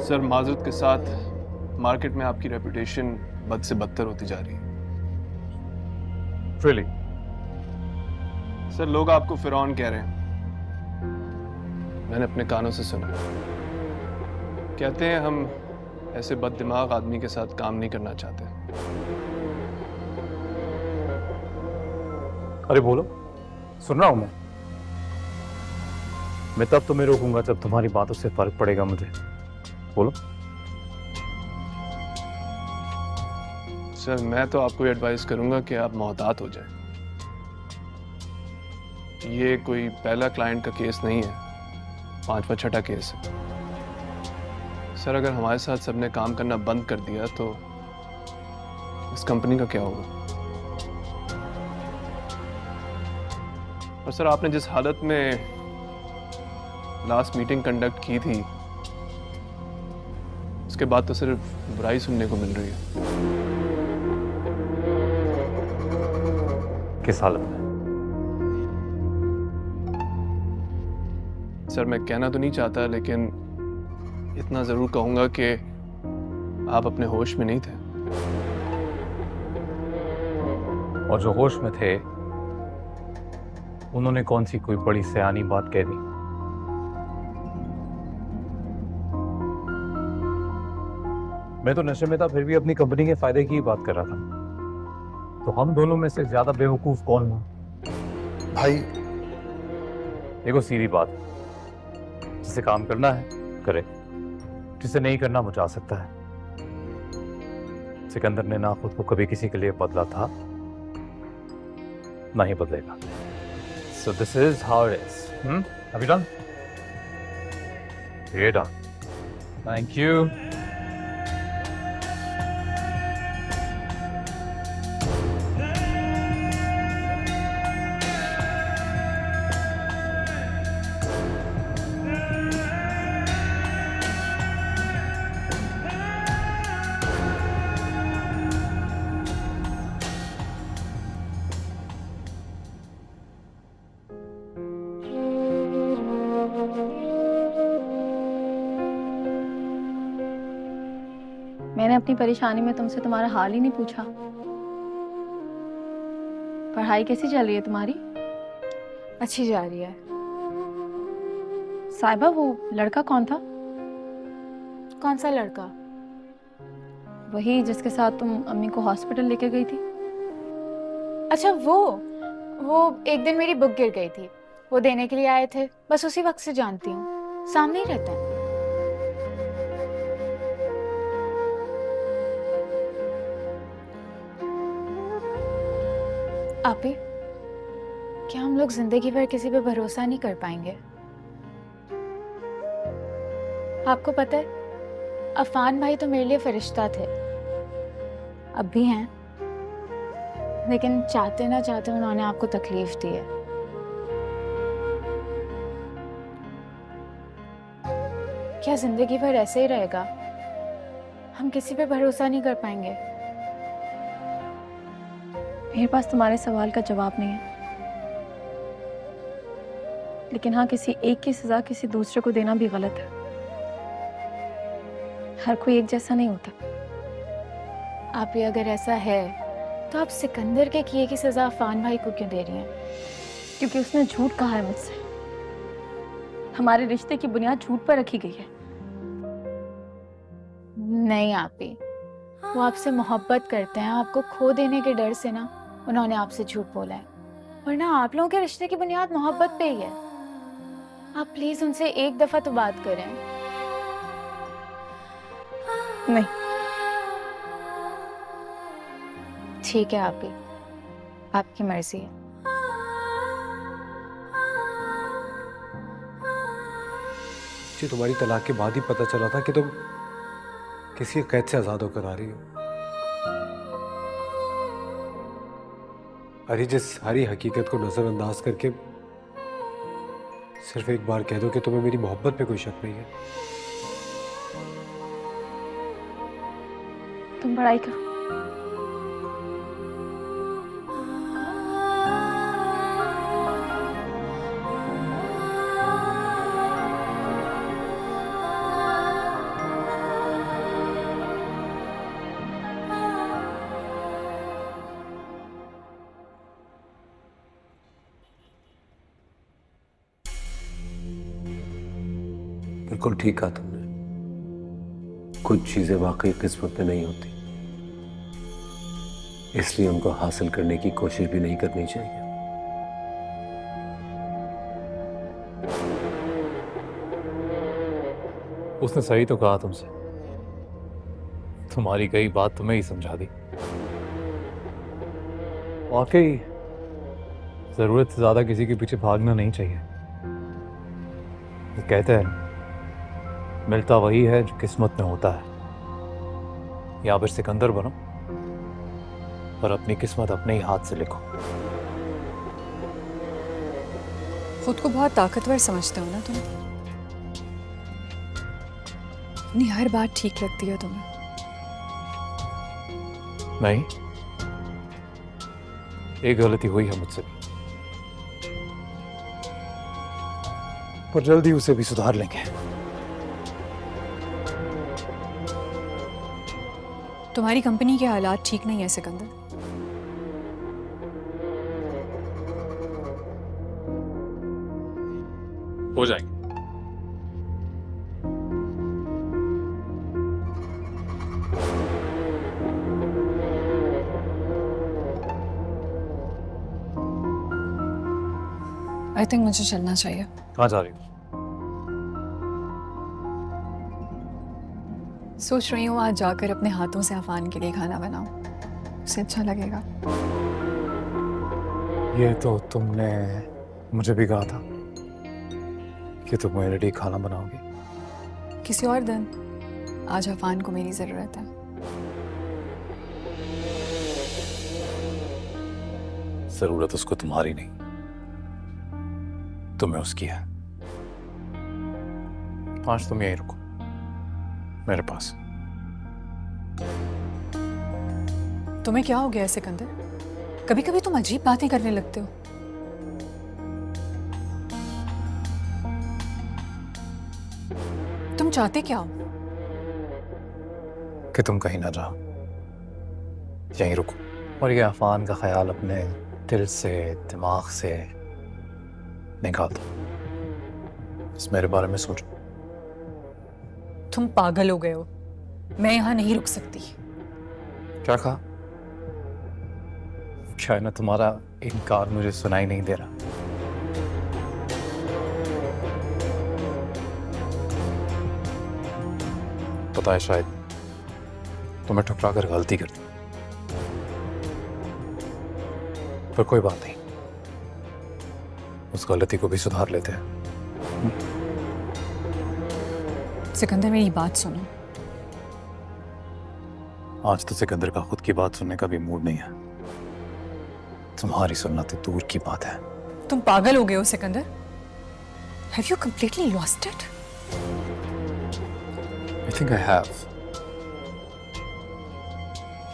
Sir माजरत के साथ मार्केट में आपकी रेपुटेशन बद से बदतर होती जा रही है। Really? सर लोग आपको फिरौन कह रहे हैं। मैंने अपने कानों से सुना। कहते हैं हम ऐसे बददिमाग आदमी के साथ काम नहीं करना चाहते। अरे बोलो, सुन रहा हूं मैं तब तुम्हें रोकूंगा जब तुम्हारी बातों से फर्क पड़ेगा मुझे। बोलो। सर मैं तो आपको एडवाइस करूंगा कि आप मोहतात हो जाएं। ये कोई पहला क्लाइंट का केस नहीं है, 5वां छठा केस है। सर अगर हमारे साथ सबने काम करना बंद कर दिया तो इस कंपनी का क्या होगा? और सर आपने जिस हालत में लास्ट मीटिंग कंडक्ट की थी उसके बाद तो सिर्फ बुराई सुनने को मिल रही है। किस हालत में? सर मैं कहना तो नहीं चाहता लेकिन इतना जरूर कहूंगा कि आप अपने होश में नहीं थे। और जो होश में थे उन्होंने कौन सी कोई बड़ी सयानी बात कह दी? मैं तो नशे में था, फिर भी अपनी कंपनी के फायदे की ही बात कर रहा था। तो हम दोनों में से ज्यादा बेवकूफ कौन हुआ? भाई देखो सीधी बात, जिसे काम करना है करे, जिसे नहीं करना बचा सकता है। सिकंदर ने ना खुद को कभी किसी के लिए बदला था, ना ही बदलेगा। So this is how it is. Have you done? You're done. Thank you. मैंने अपनी परेशानी में तुमसे तुम्हारा हाल ही नहीं पूछा। पढ़ाई कैसी चल रही है तुम्हारी? अच्छी जा रही है। साहिबा वो लड़का कौन था? कौन सा लड़का? वही जिसके साथ तुम अम्मी को हॉस्पिटल लेके गई थी। अच्छा वो एक दिन मेरी बुक गिर गई थी, वो देने के लिए आए थे, बस उसी वक्त से जानती हूँ। सामने ही रहते हैं। आपी, क्या हम लोग जिंदगी भर किसी पे भरोसा नहीं कर पाएंगे? आपको पता है, अफान भाई तो मेरे लिए फरिश्ता थे, अब भी हैं, लेकिन चाहते ना चाहते उन्होंने आपको तकलीफ दी है। क्या जिंदगी भर ऐसे ही रहेगा? हम किसी पे भरोसा नहीं कर पाएंगे। मेरे पास तुम्हारे सवाल का जवाब नहीं है, लेकिन हाँ, किसी एक की सजा किसी दूसरे को देना भी गलत है। हर कोई एक जैसा नहीं होता। आप ही अगर ऐसा है तो आप सिकंदर के किए की सजा अफान भाई को क्यों दे रही हैं? क्योंकि उसने झूठ कहा है मुझसे। हमारे रिश्ते की बुनियाद झूठ पर रखी गई है। नहीं आपी, वो आपसे मोहब्बत करते हैं, आपको खो देने के डर से ना उन्होंने आपसे झूठ बोला है, वरना आप लोगों के रिश्ते की बुनियाद मोहब्बत पे ही है। आप प्लीज उनसे एक दफा तो बात करें। नहीं। ठीक है आपी, आपकी मर्जी है। जी तुम्हारी तलाक के बाद ही पता चला था कि तुम किसी कैद से आजाद होकर आ रही हो। अरे जिस सारी हकीकत को नजरअंदाज करके सिर्फ एक बार कह दो कि तुम्हें मेरी मोहब्बत पे कोई शक नहीं है। तुम पढ़ाई करो। बिल्कुल ठीक कहा तुमने। कुछ चीजें वाकई किस्मत में नहीं होती, इसलिए उनको हासिल करने की कोशिश भी नहीं करनी चाहिए। उसने सही तो कहा तुमसे, तुम्हारी कई बात तुम्हें ही समझा दी। वाकई जरूरत से ज्यादा किसी के पीछे भागना नहीं चाहिए। वो कहते हैं मिलता वही है जो किस्मत में होता है। या फिर सिकंदर बनो और अपनी किस्मत अपने ही हाथ से लिखो। खुद को बहुत ताकतवर समझते हो ना तुम? अपनी हर बात ठीक लगती है तुम्हें। नहीं, एक गलती हुई है मुझसे भी, पर जल्दी उसे भी सुधार लेंगे। तुम्हारी कंपनी के हालात ठीक नहीं है सिकंदर। हो जाएंगे। आई थिंक मुझे चलना चाहिए। कहाँ जा रही हो? सोच रही हूँ आज जाकर अपने हाथों से अफान के लिए खाना बनाऊं, उसे अच्छा लगेगा। ये तो तुमने मुझे भी कहा था कि तुम मेरे लिए खाना बनाओगी। किसी और दिन, आज अफान को मेरी जरूरत है। जरूरत उसको तुम्हारी नहीं, तुम्हें उसकी है। आज तुम यहीं रुको मेरे पास। तुम्हें क्या हो गया है सिकंदर? कभी कभी तुम अजीब बातें करने लगते हो। तुम चाहते क्या हो? कि तुम कहीं ना जाओ, यहीं रुको और ये अफान का ख्याल अपने दिल से दिमाग से निकाल दो। बस मेरे बारे में सोचो। तुम पागल हो गए हो। मैं यहां नहीं रुक सकती। क्या कहा? क्या ना तुम्हारा इनकार मुझे सुनाई नहीं दे रहा? पता है शायद तुम्हें ठुकरा कर गलती कर दी, पर कोई बात नहीं, उस गलती को भी सुधार लेते हैं। सिकंदर मेरी बात सुनो। आज तो सिकंदर का खुद की बात सुनने का भी मूड नहीं है। तुम्हारी सुनना तो दूर की बात है। तुम पागल हो गए हो Sikandar. Have you completely lost it? I think I have.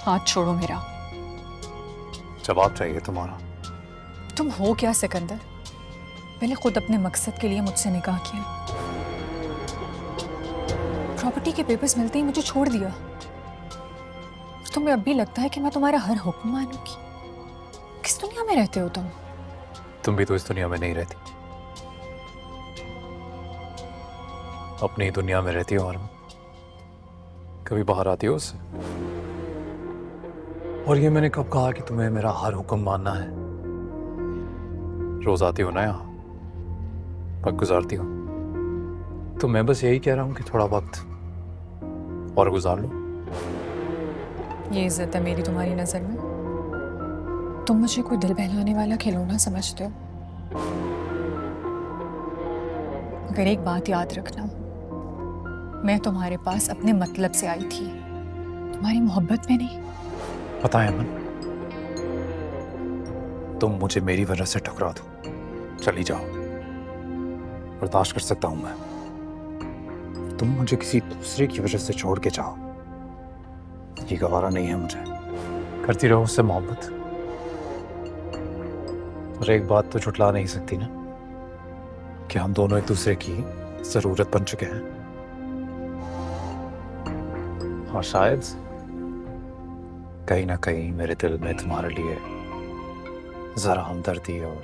हाथ छोड़ो मेरा। जवाब चाहिए तुम्हारा। तुम हो क्या सिकंदर? पहले खुद अपने मकसद के लिए मुझसे निकाह किया, प्रॉपर्टी के पेपर्स मिलते ही मुझे छोड़ दिया। तुम्हें अब भी लगता है कि मैं तुम्हारा हर हुक्म मानूंगी? किस दुनिया में रहते हो तुम? तुम भी तो इस दुनिया में नहीं रहती, अपनी ही दुनिया में रहती हो। और कभी बाहर आती हो उससे? और ये मैंने कब कहा कि तुम्हें मेरा हर हुक्म मानना है? रोज आती हो ना यहाँ, वक्त गुजारती हो, तो मैं बस यही कह रहा हूँ कि थोड़ा वक्त और गुजार लो। ये इज्जत है मेरी तुम्हारी नजर में? तुम मुझे कोई दिल बहलाने वाला खिलौना समझते हो? अगर एक बात याद रखना, मैं तुम्हारे पास अपने मतलब से आई थी, तुम्हारी मोहब्बत में नहीं। पता है अमन, तुम मुझे मेरी वजह से ठुकरा दो, चली जाओ, बर्दाश्त कर सकता हूं मैं। तुम मुझे किसी दूसरे की वजह से छोड़ के जाओ, ये गवारा नहीं है मुझे। करती रहो उससे मोहब्बत, और एक बात तो झुठला नहीं सकती ना कि हम दोनों एक दूसरे की जरूरत बन चुके हैं। और शायद कहीं ना कहीं मेरे दिल में तुम्हारे लिए जरा हमदर्दी और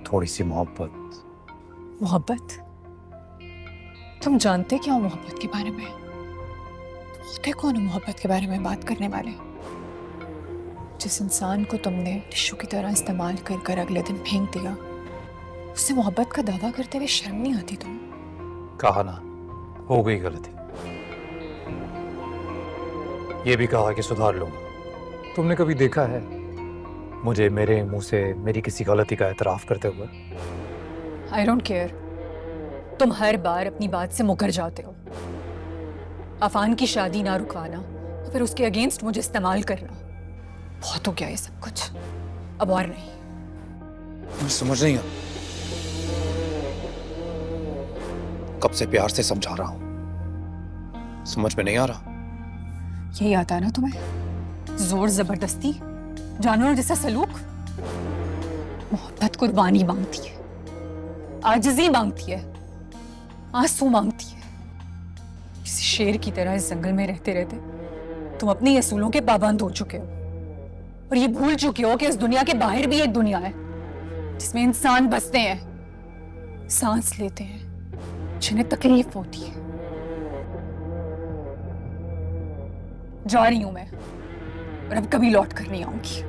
थोड़ी सी मोहब्बत। मोहब्बत? तुम जानते क्या हो मोहब्बत के बारे में? होते कौन हो मोहब्बत के बारे में बात करने वाले? जिस इंसान को तुमने टिश्यू की तरह इस्तेमाल कर कर अगले दिन फेंक दिया, उससे मोहब्बत का दावा करते हुए शर्म नहीं आती तुम? कहा ना, हो गई गलती। ये भी कहा कि सुधार लूंगा। तुमने कभी देखा है मुझे मेरे मुंह से मेरी किसी गलती का एतराफ करते हुए? I don't care. तुम हर बार अपनी बात से मुकर जाते हो। अफान की शादी ना रुकवाना, फिर उसके अगेंस्ट मुझे इस्तेमाल करना। बहुत हो गया ये सब कुछ, अब और नहीं। मुझे समझ नहीं आ, कब से प्यार से समझा रहा हूं, समझ में नहीं आ रहा। यही आता है ना तुम्हें? जोर जबरदस्ती, जानवरों जैसा सलूक। मोहब्बत कुर्बानी मांगती है, आजिज़ी मांगती है, आंसू मांगती है। किसी शेर की तरह इस जंगल में रहते रहते तुम अपनी असूलों के पाबंद हो चुके हो और ये भूल चुके हो कि इस दुनिया के बाहर भी एक दुनिया है जिसमें इंसान बसते हैं, सांस लेते हैं, जिन्हें तकलीफ होती है। जा रही हूं मैं और अब कभी लौट कर नहीं आऊंगी।